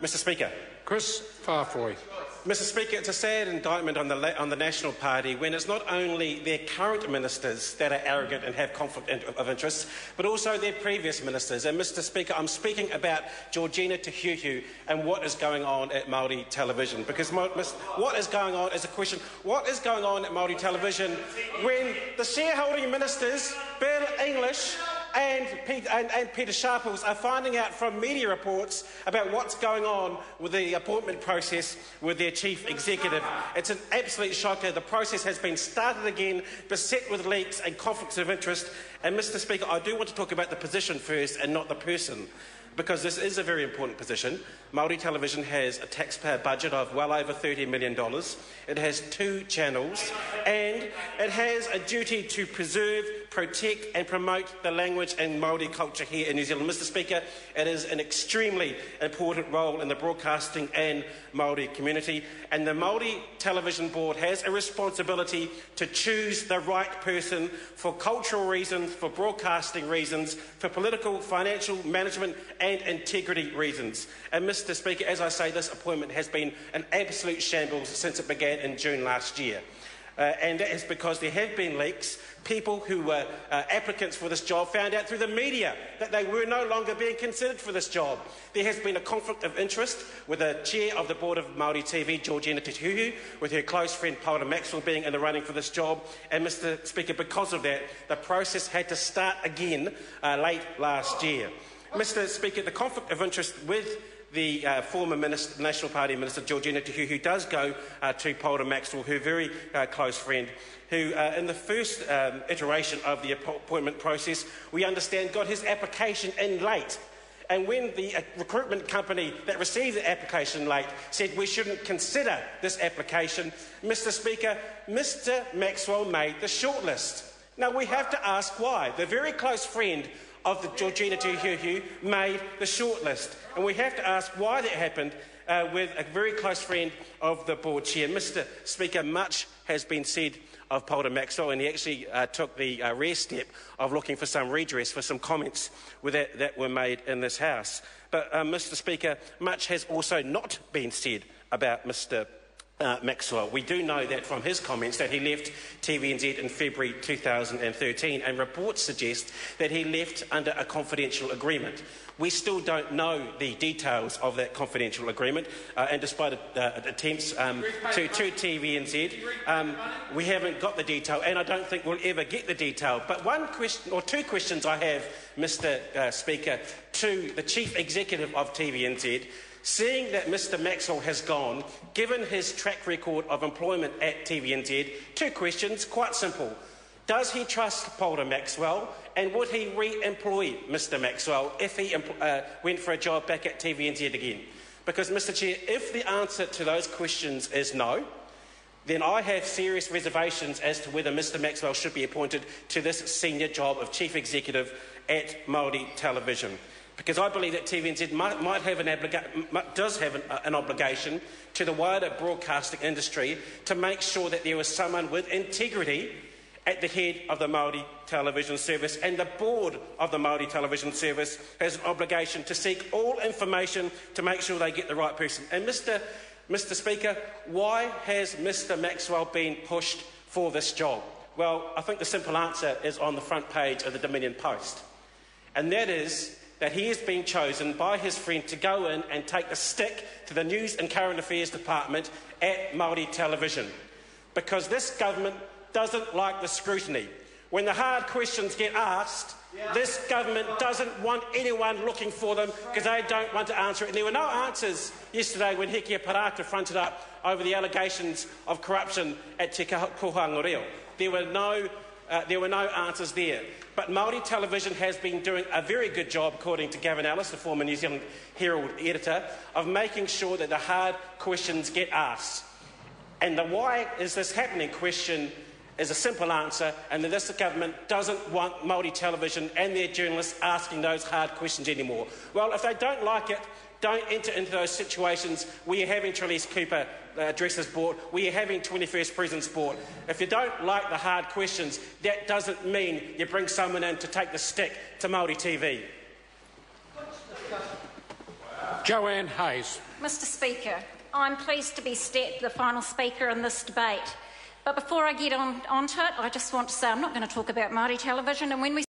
Mr Speaker. Chris Farfoy. Mr Speaker, it's a sad indictment on the National Party when it's not only their current ministers that are arrogant and have conflict of interest, but also their previous ministers. And Mr Speaker, I'm speaking about Georgina Te and what is going on at Māori television. Because what is going on is a question, what is going on at Māori television when the shareholding ministers, Bill English and Peter Sharples, are finding out from media reports about what's going on with the appointment process with their chief executive. It's an absolute shocker. The process has been started again, beset with leaks and conflicts of interest. And Mr Speaker, I do want to talk about the position first and not the person, because this is a very important position. Māori television has a taxpayer budget of well over $30 million. It has 2 channels, and it has a duty to preserve, protect and promote the language and Māori culture here in New Zealand. Mr Speaker, it is an extremely important role in the broadcasting and Māori community, and the Māori Television Board has a responsibility to choose the right person for cultural reasons, for broadcasting reasons, for political, financial, management and integrity reasons. And Mr Speaker, as I say, this appointment has been an absolute shambles since it began in June last year. And that is because there have been leaks. People who were applicants for this job found out through the media that they were no longer being considered for this job. There has been a conflict of interest with the chair of the board of Māori TV, Georgina Te with her close friend Paula Maxwell being in the running for this job. And Mr Speaker, because of that, the process had to start again late last year. Mr Speaker, the conflict of interest with the former National Party Minister Georgina Te does go to Paula Maxwell, her very close friend, who in the first iteration of the appointment process, we understand got his application in late. And when the recruitment company that received the application late said we shouldn't consider this application, Mr Speaker, Mr Maxwell made the shortlist. Now we have to ask why. The very close friend of the Georgina Te made the shortlist, and we have to ask why that happened with a very close friend of the board chair. Mr Speaker, much has been said of Paula Maxwell, and he actually took the rare step of looking for some redress for some comments that were made in this House. But Mr Speaker, much has also not been said about Mr Maxwell. We do know that from his comments that he left TVNZ in February 2013, and reports suggest that he left under a confidential agreement. We still don't know the details of that confidential agreement, and despite attempts to TVNZ, we haven't got the detail, and I don't think we'll ever get the detail. But one question, or 2 questions I have, Mr Speaker, to the Chief Executive of TVNZ. Seeing that Mr Maxwell has gone, given his track record of employment at TVNZ, 2 questions, quite simple. Does he trust Paula Maxwell, and would he re-employ Mr Maxwell if he went for a job back at TVNZ again? Because, Mr Chair, if the answer to those questions is no, then I have serious reservations as to whether Mr Maxwell should be appointed to this senior job of Chief Executive at Māori Television. Because I believe that TVNZ does have an obligation to the wider broadcasting industry to make sure that there is someone with integrity at the head of the Māori Television Service, and the board of the Māori Television Service has an obligation to seek all information to make sure they get the right person. And Mr Speaker, why has Mr Maxwell been pushed for this job? Well, I think the simple answer is on the front page of the Dominion Post, and that is that he has been chosen by his friend to go in and take the stick to the News and Current Affairs Department at Māori Television, because this government doesn't like the scrutiny. When the hard questions get asked, this government doesn't want anyone looking for them because they don't want to answer it. And there were no answers yesterday when Hekia Parata fronted up over the allegations of corruption at Te Kohanga Reo. There were no answers there. But Māori Television has been doing a very good job, according to Gavin Ellis, the former New Zealand Herald editor, of making sure that the hard questions get asked. And the why is this happening question is a simple answer, and that this government doesn't want Māori television and their journalists asking those hard questions anymore. Well, if they don't like it, don't enter into those situations where you're having Trelise Cooper address this board, where you're having 21st President's Board. If you don't like the hard questions, that doesn't mean you bring someone in to take the stick to Māori TV. Joanne Hayes. Mr Speaker, I'm pleased to be the final speaker in this debate. But before I get onto it, I just want to say I'm not going to talk about Māori television. And when we